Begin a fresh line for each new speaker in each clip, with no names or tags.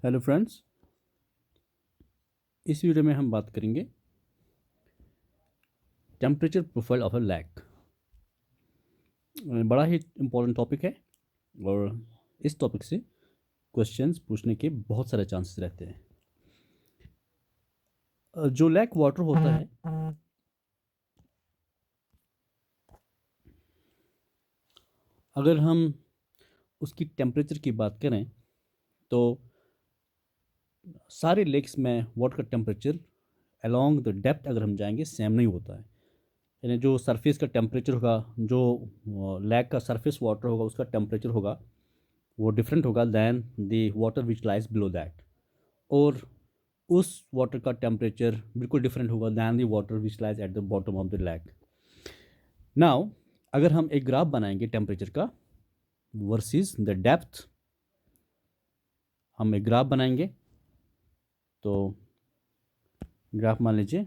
Hello friends, इस video में हम बात करेंगे temperature profile of a lake. बड़ा ही इम्पोर्टेंट टॉपिक है और इस टॉपिक से क्वेश्चंस पूछने के बहुत सारे चांसेस रहते हैं। जो लैक वाटर होता है, अगर हम उसकी टेम्परेचर की बात करें तो सारे लेक्स में वाटर का टेम्परेचर अलोंग द डेप्थ अगर हम जाएंगे सेम नहीं होता है। यानी जो सरफेस का टेम्परेचर होगा, जो लैक का सरफेस वाटर होगा, उसका टेम्परेचर होगा वो डिफरेंट होगा than the water which lies below that. और उस वाटर का टेम्परेचर बिल्कुल डिफरेंट होगा than the water which lies at the bottom of the lake. Now अगर हम एक ग्राफ बनाएंगे टेम्परेचर का वर्सेस द डेप्थ, हम एक ग्राफ बनाएंगे तो ग्राफ मान लीजिए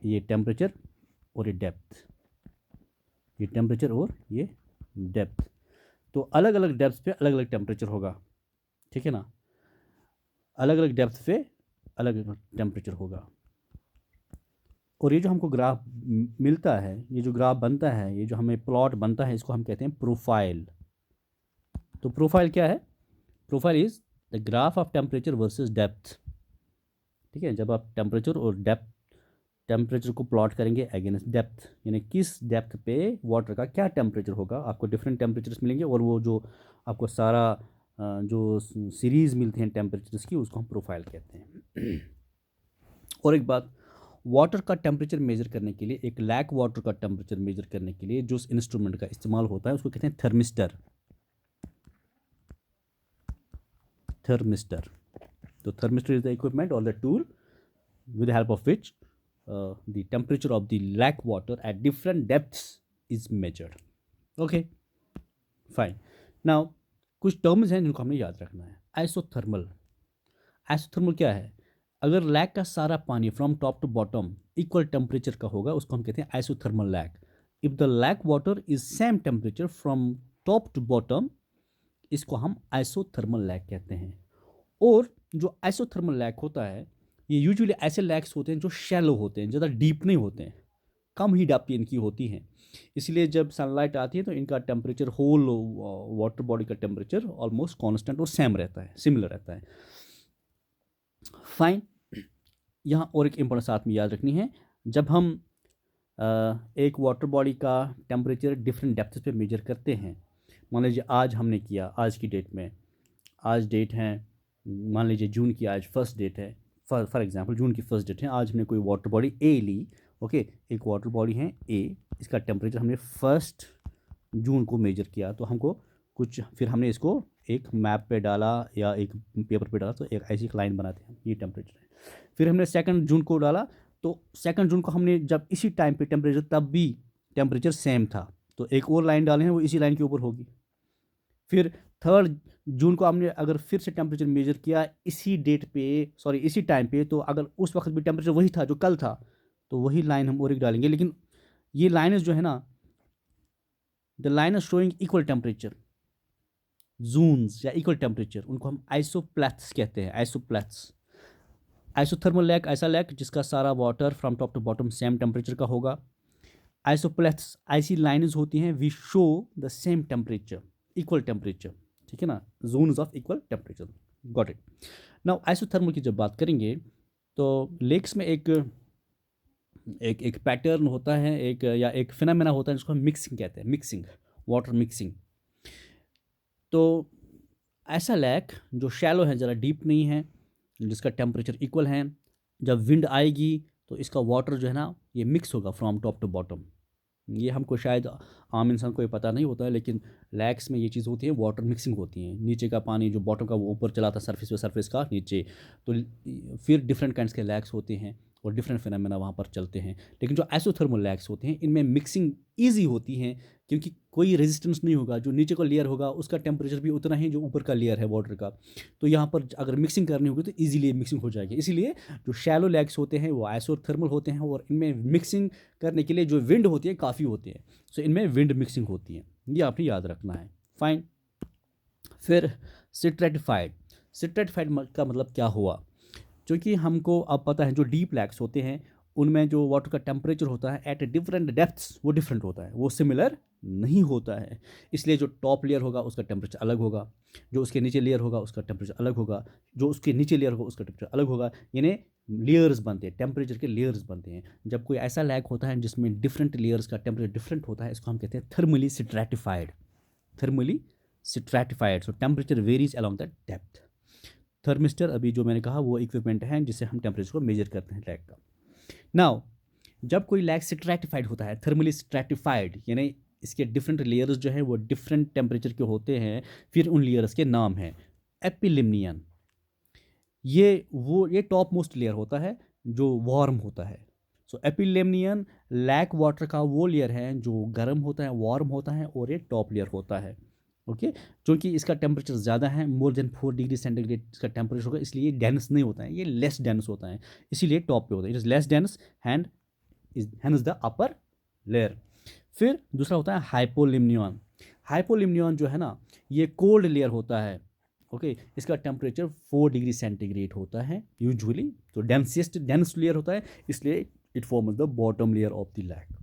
ये टेम्परेचर और ये डेप्थ, ये टेम्परेचर और ये डेप्थ। तो अलग अलग डेप्थ पे अलग अलग टेम्परेचर होगा, ठीक है ना। अलग अलग डेप्थ पे अलग अलग टेम्परेचर होगा। और ये जो हमको ग्राफ मिलता है, ये जो ग्राफ बनता है, ये जो हमें प्लॉट बनता है, इसको हम कहते हैं प्रोफाइल। तो प्रोफाइल क्या है? Profile is the graph of temperature versus depth. ठीक है, जब आप टेम्परेचर और डेप्थ, टेम्परेचर को प्लॉट करेंगे अगेंस्ट डेप्थ, यानी किस डेप्थ पे वाटर का क्या टेम्परेचर होगा, आपको डिफरेंट टेम्परेचर्स मिलेंगे और वो जो आपको सारा जो सीरीज़ मिलती हैं टेम्परेचर्स की, उसको हम प्रोफाइल कहते हैं। और एक बात, वाटर का टेम्परेचर मेजर करने के लिए, एक लैक वाटर का टेम्परेचर मेजर करने के लिए जो इंस्ट्रूमेंट का इस्तेमाल होता है उसको कहते हैं थर्मिस्टर। थर्मिस्टर। तो थर्मिस्टर इज द इक्विपमेंट और the tool with the help of which the temperature of the lake water at different depths is measured. Okay, fine. Now कुछ टर्म्स हैं जिनको हमने याद रखना है। आइसोथर्मल। आइसोथर्मल क्या है? अगर लैक का सारा पानी from top to bottom equal temperature का होगा, उसको हम कहते हैं isothermal lake. If the lake water is same temperature from top to bottom, इसको हम आइसोथर्मल लैक कहते हैं। और जो आइसोथर्मल लैक होता है, ये यूजुअली ऐसे लैक्स होते हैं जो शैलो होते हैं, ज़्यादा डीप नहीं होते हैं, कम ही डेप्थ इनकी होती हैं। इसलिए जब सनलाइट आती है तो इनका टेम्परेचर, होल वाटर बॉडी का टेम्परेचर ऑलमोस्ट कांस्टेंट और सेम रहता है, सिमिलर रहता है। फाइन। यहाँ और एक इंपॉर्टेंट साथ में याद रखनी है, जब हम एक वाटर बॉडी का टेम्परेचर डिफरेंट डेप्थ पे मेजर करते हैं, मान लीजिए आज हमने किया, आज की डेट में, आज डेट है मान लीजिए जून की, आज फर्स्ट डेट है, फॉर एग्जांपल जून की फर्स्ट डेट है, आज हमने कोई वाटर बॉडी ए ली। ओके, एक वाटर बॉडी है ए, इसका टेम्परेचर हमने फर्स्ट जून को मेजर किया, तो हमको कुछ, फिर हमने इसको एक मैप पे डाला या एक पेपर पे डाला, तो एक ऐसी लाइन बनाते हैं, ये टेम्परेचर है। फिर हमने सेकंड जून को डाला, तो सेकंड जून को हमने जब इसी टाइम पे टेम्परेचर, तब भी टेम्परेचर सेम था, तो एक और लाइन डाले हैं, वो इसी लाइन के ऊपर होगी। फिर थर्ड जून को हमने अगर फिर से टेम्परेचर मेजर किया इसी डेट पे, सॉरी इसी टाइम पे, तो अगर उस वक्त भी टेम्परेचर वही था जो कल था, तो वही लाइन हम और एक डालेंगे। लेकिन ये लाइन्स जो है ना, the line is showing equal temperature zones या इक्वल टेम्परेचर, उनको हम आइसोप्लैथ्स कहते हैं। आइसोप्लैथ्स। आइसोथर्मल लैक ऐसा लैक जिसका सारा water from top to bottom same temperature का होगा। आइसोप्लैथ्स ऐसी लाइन्स होती हैं we show the same temperature, equal temperature, ठीक है ना, zones of equal temperature. Got it. Now isothermal की जब बात करेंगे तो लेक्स में एक एक एक पैटर्न होता है, एक या एक फिनोमेना होता है जिसको हम मिक्सिंग कहते हैं। Mixing, water mixing. तो ऐसा लैक जो शैलो है, ज़रा डीप नहीं है, जिसका टेम्परेचर इक्वल है, जब विंड आएगी तो इसका वाटर जो है ना, ये मिक्स होगा फ्रॉम टॉप टू बॉटम। ये हमको शायद आम इंसान को ये पता नहीं होता है, लेकिन लैक्स में ये चीज़ होती है, वाटर मिक्सिंग होती है। नीचे का पानी जो बॉटम का वो ऊपर चला था, सरफेस पे, सरफेस का नीचे। तो फिर डिफरेंट काइंड्स के लैक्स होते हैं और डिफरेंट फिनोमेना वहाँ पर चलते हैं। लेकिन जो आइसोथर्मल लैक्स होते हैं, इनमें मिक्सिंग ईजी होती है, क्योंकि कोई रेजिस्टेंस नहीं होगा। जो नीचे का लेयर होगा उसका टेम्परेचर भी उतना ही जो ऊपर का लेयर है वाटर का। तो यहाँ पर अगर मिक्सिंग करनी होगी तो ईजिली मिक्सिंग हो जाएगी। इसीलिए जो शैलो लैक्स होते हैं वो आइसोथर्मल होते हैं, और इनमें मिक्सिंग करने के लिए जो विंड होती है काफ़ी होती है, सो इनमें विंड मिक्सिंग होती है। ये आपने याद रखना है। फाइन। फिर स्ट्रेटिफाइड। स्ट्रेटिफाइड का मतलब क्या हुआ, क्योंकि हमको अब पता है जो डीप लैक्स होते हैं उनमें जो वाटर का टेम्परेचर होता है एट डिफरेंट डेप्थ्स वो डिफरेंट होता है, वो सिमिलर नहीं होता है। इसलिए जो टॉप लेयर होगा उसका टेम्परेचर अलग होगा, जो उसके नीचे लेयर होगा उसका टेम्परेचर अलग होगा, जो उसके नीचे लेयर होगा उसका टेम्परेचर अलग होगा। यानी लेयर्स बनते हैं, टेम्परेचर के लेयर्स बनते हैं। जब कोई ऐसा लैक होता है जिसमें डिफरेंट लेयर्स का टेम्परेचर डिफरेंट होता है, इसको हम कहते हैं thermally stratified. Thermally stratified, so temperature varies along the depth. Thermistor अभी जो मैंने कहा वो इक्विपमेंट है जिससे हम टेम्परेचर को मेजर करते हैं लैक का। नाउ जब कोई लैक स्ट्रैटिफाइड होता है, थर्मली स्ट्रैटिफाइड, यानी इसके डिफरेंट लेयर्स जो हैं वो डिफरेंट टेम्परेचर के होते हैं, फिर उन लेयर्स के नाम हैं एपिलिम्नियन। ये टॉप मोस्ट लेयर होता है जो वार्म होता है। सो एपिलिम्नियन लैक वाटर का वो लेयर है जो गर्म होता है, वार्म होता है, और ये टॉप लेयर होता है। ओके, क्योंकि इसका टेम्परेचर ज़्यादा है, मोर देन 4 डिग्री सेंटीग्रेड इसका टेम्परेचर होगा, इसलिए ये डेंस नहीं होता है, ये लेस डेंस होता है, इसीलिए टॉप पे होता है। It is less dense and is the upper layer. फिर दूसरा होता है हाइपोलिम्नियन। हाइपोलिम्नियन जो है ना, ये कोल्ड लेयर होता है। ओके, इसका टेम्परेचर 4 डिग्री सेंटीग्रेड होता है यूजुअली, तो डेंस लेयर होता है, इसलिए it forms the bottom layer of the lake.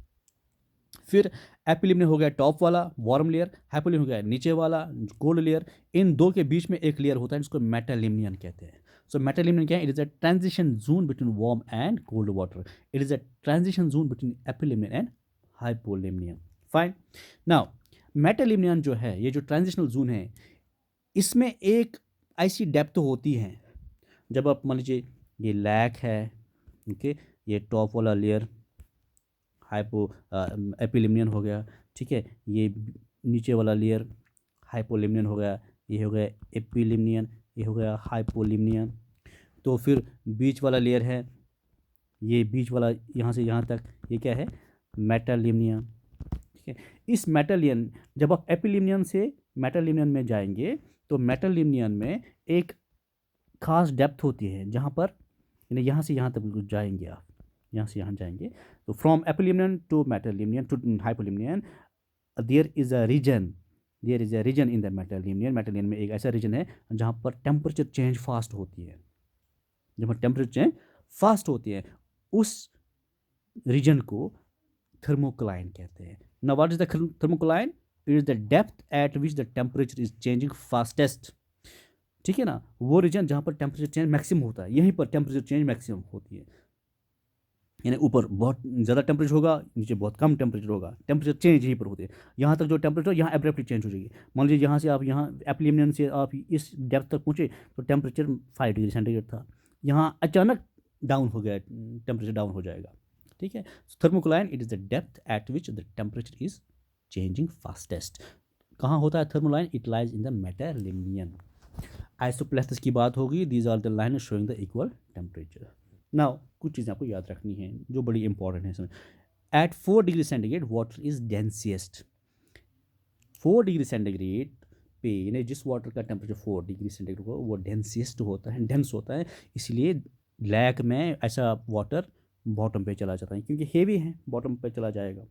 फिर एपिलिम्नियन हो गया टॉप वाला वार्म लेयर, हाइपोलिम्नियन हो गया नीचे वाला कोल्ड लेयर। इन दो के बीच में एक लेयर होता है जिसको मेटालिम्नियन कहते हैं। सो मेटालिम्नियन क्या है? It is a transition zone between warm and cold water. It is a transition zone between epilimnion and hypolimnion. Fine. Now metalimnion जो है, ये जो ट्रांजिशनल जोन है, इसमें एक ऐसी डेप्थ होती है, जब आप मान लीजिए ये लैक है, ओके, ये टॉप वाला लेयर हाइपो एपिलिम्नियन हो गया, ठीक है, ये नीचे वाला लेयर हाइपोलिम्नियन हो गया, ये हो गया एपिलिम्नियन, ये हो गया हाइपोलिम्नियन। तो फिर बीच वाला लेयर है, ये बीच वाला यहाँ से यहाँ तक, ये क्या है? मेटालिम्नियन। ठीक है, इस मेटालियन, जब आप एपिलिम्नियन से मेटालिम्नियन में जाएंगे तो मेटालिम्नियन में एक खास डेप्थ होती है जहाँ पर, यानी यहाँ से यहाँ तक जाएंगे आप, यहाँ से यहाँ जाएंगे तो from epilimnion to metalimnion to hypolimnion there is a region in the metalimnion. Metalimnion में एक ऐसा रीजन है जहाँ पर टेम्परेचर चेंज फास्ट होती है, जब टेम्परेचर चेंज फास्ट होती है, उस रीजन को थर्मोक्लाइन कहते हैं। Now what is the thermocline? It is the depth at which the temperature is changing fastest. ठीक है ना, वो रीजन जहाँ पर टेम्परेचर चेंज मैक्सिमम होता है, यहीं पर टेम्परेचर चेंज मैक्सिमम होती है। यानी ऊपर बहुत ज़्यादा टेम्परेचर होगा, नीचे बहुत कम टेम्परेचर होगा, टेम्परेचर चेंज यहीं पर होते हैं। यहाँ तक जो टेम्परेचर यहाँ एब्रप्टली चेंज हो जाएगी। मान लीजिए यहाँ से आप यहाँ एपिलिम्नियन से आप इस डेप्थ तक पहुँचे तो टेम्परेचर 5 डिग्री सेंटीग्रेड था, यहाँ अचानक डाउन हो गया, टेम्परेचर डाउन हो जाएगा। ठीक है, thermocline it is the depth at which the temperature is changing fastest. कहाँ होता है thermocline? It lies in the metalimnion. Isopleths की बात होगी, these are the line showing the equal temperature. Now कुछ चीज़ें आपको याद रखनी है जो बड़ी इंपॉर्टेंट है इसमें। At 4 degree centigrade water is densest. 4 degree centigrade पे, यानी जिस वाटर का टेम्परेचर 4 डिग्री सेंटीग्रेड हो वो डेंसिएस्ट होता है, डेंस होता है, इसलिए लैक में ऐसा वाटर बॉटम पे चला जाता है, क्योंकि हेवी है बॉटम पे चला जाएगा।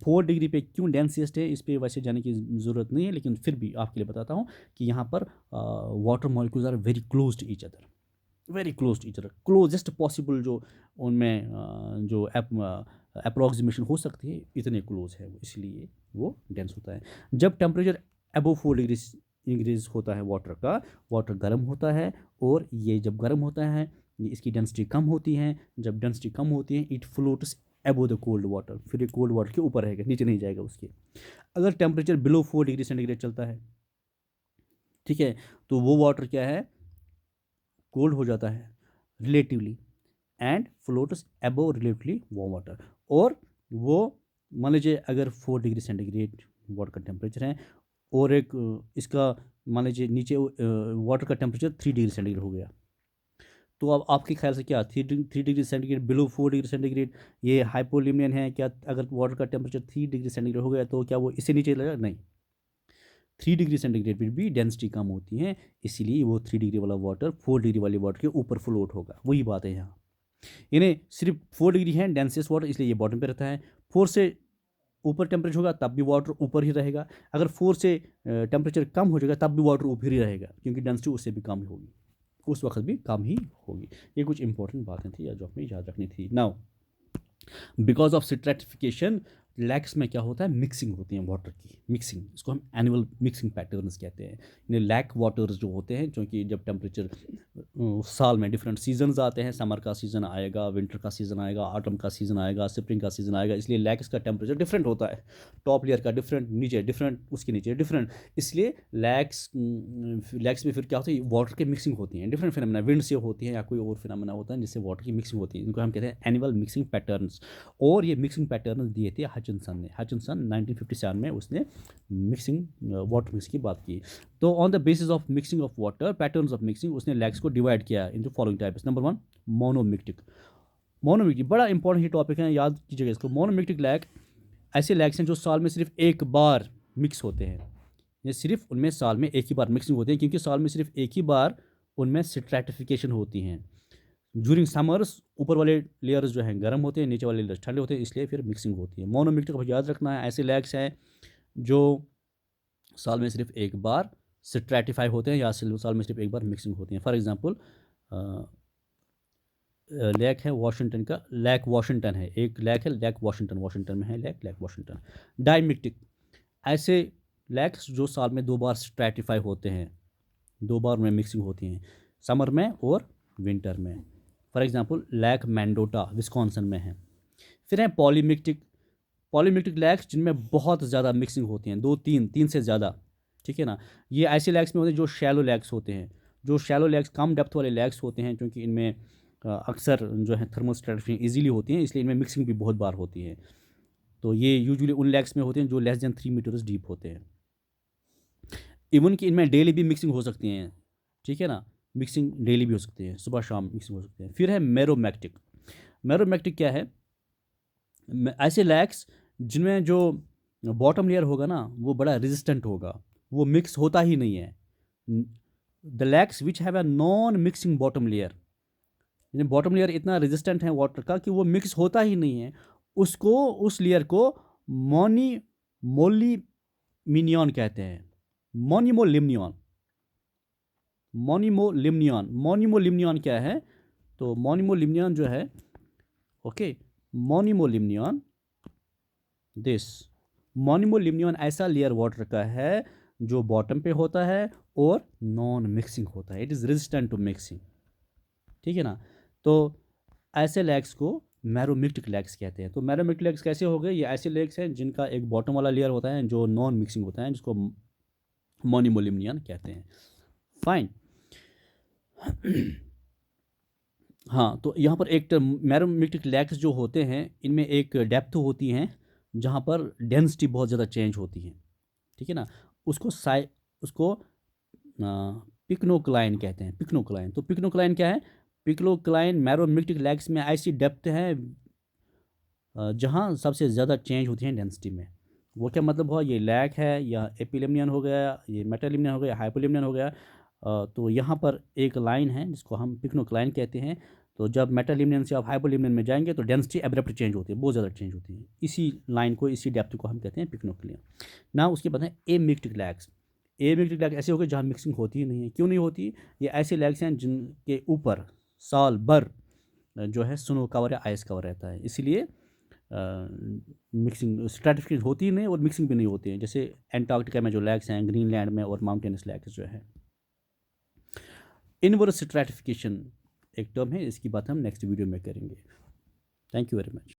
4 डिग्री पे क्यों डेंसिएस्ट है, इस पर वैसे जाने की ज़रूरत नहीं है, लेकिन फिर भी आपके लिए बताता हूँ कि यहाँ पर water molecules are very close to each other, very close to each other, closest possible जो उनमें जो अप्रोक्सीमेशन हो सकती है, इतने क्लोज है वो, इसलिए वो डेंस होता है। जब टेम्परेचर अबव 4 डिग्री इंक्रीज होता है वाटर का, वाटर गर्म होता है, और ये जब गर्म होता है ये इसकी डेंसिटी कम होती है। जब डेंसिटी कम होती है it floats above the cold water, फिर ये कोल्ड वाटर के ऊपर रहेगा, नीचे नहीं जाएगा उसके। अगर टेम्परेचर बिलो 4 डिग्री सेंटीग्रेड चलता है, ठीक है, तो वो वाटर क्या है? कोल्ड हो जाता है relatively and floats above relatively warm water. और वो मान लीजिए अगर 4 डिग्री सेंटीग्रेड वाटर का टेम्परेचर है और एक इसका मान लीजिए नीचे वाटर का टेम्परेचर 3 डिग्री सेंटीग्रेड हो गया, तो अब आपके ख्याल से क्या 3 degree centigrade below 4 degree centigrade ये हाइपोलिम्नियन है क्या? अगर वाटर का टेम्परेचर 3 डिग्री सेंटीग्रेड हो गया तो क्या वो इससे नीचे लगेगा? नहीं, 3 डिग्री सेंटीग्रेड पर भी डेंसिटी कम होती है, इसीलिए वो 3 डिग्री वाला वाटर 4 डिग्री वाले वाटर के ऊपर फ्लोट होगा। वही बात है यहाँ, यानी सिर्फ 4 डिग्री है डेंसियस्ट वाटर, इसलिए ये बॉटम पे रहता है। 4 से ऊपर टेम्परेचर होगा तब भी वाटर ऊपर ही रहेगा, अगर 4 से टेम्परेचर कम हो जाएगा तब भी वाटर ऊपर ही रहेगा, क्योंकि डेंसिटी उससे भी कम ही होगी, उस वक्त भी कम ही होगी। ये कुछ इंपॉर्टेंट बातें थी जो हमें याद रखनी थी। Now because of stratification lakhs में क्या होता है, मिक्सिंग होती है वाटर की, मिक्सिंग, इसको हम एनुअल मिक्सिंग पैटर्न्स कहते हैं। ये लैक वाटर्स जो होते हैं, क्योंकि जब टेम्परेचर साल में डिफरेंट सीजन्स आते हैं, समर का सीज़न आएगा, विंटर का सीज़न आएगा, ऑटम का सीज़न आएगा, स्प्रिंग का सीज़न आएगा, इसलिए लैक्स का टेम्परेचर डिफरेंट होता है, टॉप लेयर का डिफरेंट, नीचे डिफरेंट, उसके नीचे डिफरेंट, इसलिए लैक्स में फिर क्या होता है, वाटर की मिक्सिंग होती है, डिफरेंट फिनोमेना, विंड से होती है या कोई और फिनोमेना होता है जिससे वाटर की मिक्सिंग होती है, इनको हम कहते हैं एनुअल मिक्सिंग पैटर्न्स। और ये मिक्सिंग पैटर्न दिए थे हचिनसन ने, हचिनसन 1957 में उसने मिक्सिंग वाटर मिक्स की बात की। तो on the basis of mixing of water, patterns of mixing, उसने लैक्स को डिवाइड किया इनटू फॉलोइंग टाइप्स। नंबर 1 मोनोमिक्टिक। मोनोमिक्टिक बड़ा इंपॉर्टेंट ही टॉपिक है, याद कीजिएगा इसको। मोनोमिक्टिक लैक ऐसे लैक्स हैं जो साल में सिर्फ एक बार मिक्स होते हैं, ये सिर्फ उनमें साल में एक ही बार मिक्सिंग होती है, क्योंकि साल में सिर्फ एक ही बार उनमें स्ट्रैटिफिकेशन होती हैं। ज्यूरिंग समर्स ऊपर वाले लेयर्स जो हैं गर्म होते हैं, नीचे वाले लेयर्स ठंडे होते हैं, इसलिए फिर मिक्सिंग होती है। मोनोमिक्टिक को याद रखना है, ऐसे लैक्स हैं जो साल में सिर्फ एक बार स्ट्रैटिफाई होते हैं या साल में सिर्फ एक बार मिक्सिंग होती हैं। फॉर एग्जांपल लैक है वाशिंगटन का, लैक वाशिंगटन है, एक लैक है लैक वाशिंगटन, वाशिंगटन में है लैक वाशिंगटन। डायमिक्टिक ऐसे लैक्स जो साल में 2 बार स्ट्रैटिफाई होते हैं, 2 बार में मिक्सिंग होती हैं, समर में और विंटर में। फॉर एग्जांपल लैक मैंडोटा विस्कॉन्सन में है। फिर है पॉलीमिक्टिक, पॉलीमिक्टिक लैक्स जिनमें बहुत ज़्यादा मिक्सिंग होती हैं, 2 3 से ज़्यादा, ठीक है ना। ये ऐसे लैक्स में होते हैं जो शैलो लैक्स होते हैं, जो शैलो लैक्स कम डेप्थ वाले लैक्स होते हैं, क्योंकि इनमें अक्सर जो है थर्मल स्ट्रैटिफिकेशन ईजिली होती हैं, इसलिए इनमें मिक्सिंग भी बहुत बार होती है। तो ये यूजुअली उन लैक्स में होते हैं जो लेस देन 3 मीटर्स डीप होते हैं। इवन कि इनमें डेली भी मिक्सिंग हो सकती हैं, ठीक है ना, मिक्सिंग डेली भी हो सकती है, सुबह शाम मिक्सिंग हो सकते हैं। फिर है मैरोमैक्टिक। मैरोमैक्टिक क्या है, ऐसे लैक्स जिनमें जो बॉटम लेयर होगा ना वो बड़ा रेजिस्टेंट होगा, वो मिक्स होता ही नहीं है। The lakhs which have a non mixing bottom layer, bottom layer इतना रेजिस्टेंट है वाटर का कि वो मिक्स होता ही नहीं है, उसको, उस लेयर को मोनीमोलिमिनियन कहते हैं। मोनीमोलिमिनियन, मोनीमोलिमिनियन, मोनीमोलिमिनियन क्या है, तो मोनीमोलिमिनियन जो है, ओके, मोनीमोलिमिनियन दिस, मोनीमोलिमिनियन ऐसा लेयर वाटर का है जो बॉटम पे होता है और नॉन मिक्सिंग होता है, it is resistant to mixing, ठीक है ना। तो ऐसे लैक्स को मैरोमिक्टिक लैक्स कहते हैं। तो मैरोमिक्टिक लैक्स कैसे हो गए, ये ऐसे लैक्स हैं जिनका एक बॉटम वाला लेयर होता है जो नॉन मिक्सिंग होता है, जिसको मोनीमोलिमिनियन कहते हैं। फाइन। हाँ, तो यहाँ पर एक मैरोमिक्टिक लैक्स जो होते हैं इनमें एक डेप्थ होती हैं जहाँ पर डेंसिटी बहुत ज़्यादा चेंज होती है, ठीक है ना। उसको पिक्नोक्लाइन कहते हैं, पिक्नोक्लाइन। तो पिक्नोक्लाइन क्या है, पिक्नोक्लाइन मैरोमिक्टिक लैक्स में ऐसी डेप्थ है जहाँ सबसे ज़्यादा चेंज होती है डेंसिटी में। वो क्या मतलब हुआ, ये लैक है या एपिलेमिनियन हो गया, ये मेटालिमिनियन हो गया, हाइपोलिमिनियन हो गया। तो यहाँ पर एक लाइन है जिसको हम पिक्नोक्लाइन कहते हैं। तो जब मेटालिमिनियन से आप हाइपोलिमिनियन में जाएंगे तो डेंसिटी एब्रप्ट चेंज होती है, बहुत ज़्यादा चेंज होती है। इसी लाइन को, इसी डेप्थ को हम कहते हैं पिक्नोक्लाइन। ना उसके बाद है एमिक्टिक लैक्स। एमिक्टिक लैक्स ऐसे हो गए जहाँ मिक्सिंग होती ही नहीं है। क्यों नहीं होती, ये ऐसे लैक्स हैं जिनके ऊपर साल भर जो है स्नो कवर या आइस कवर रहता है, इसीलिए मिक्सिंग स्ट्रैटिफिकेशन होती ही नहीं और मिक्सिंग भी नहीं होती है। जैसे एंटार्क्टिका में जो लैक्स हैं, ग्रीनलैंड में और माउंटेनस लैक्स जो है। इनवर्स स्ट्रैटिफिकेशन एक टर्म है, इसकी बात हम नेक्स्ट वीडियो में करेंगे। Thank you very much.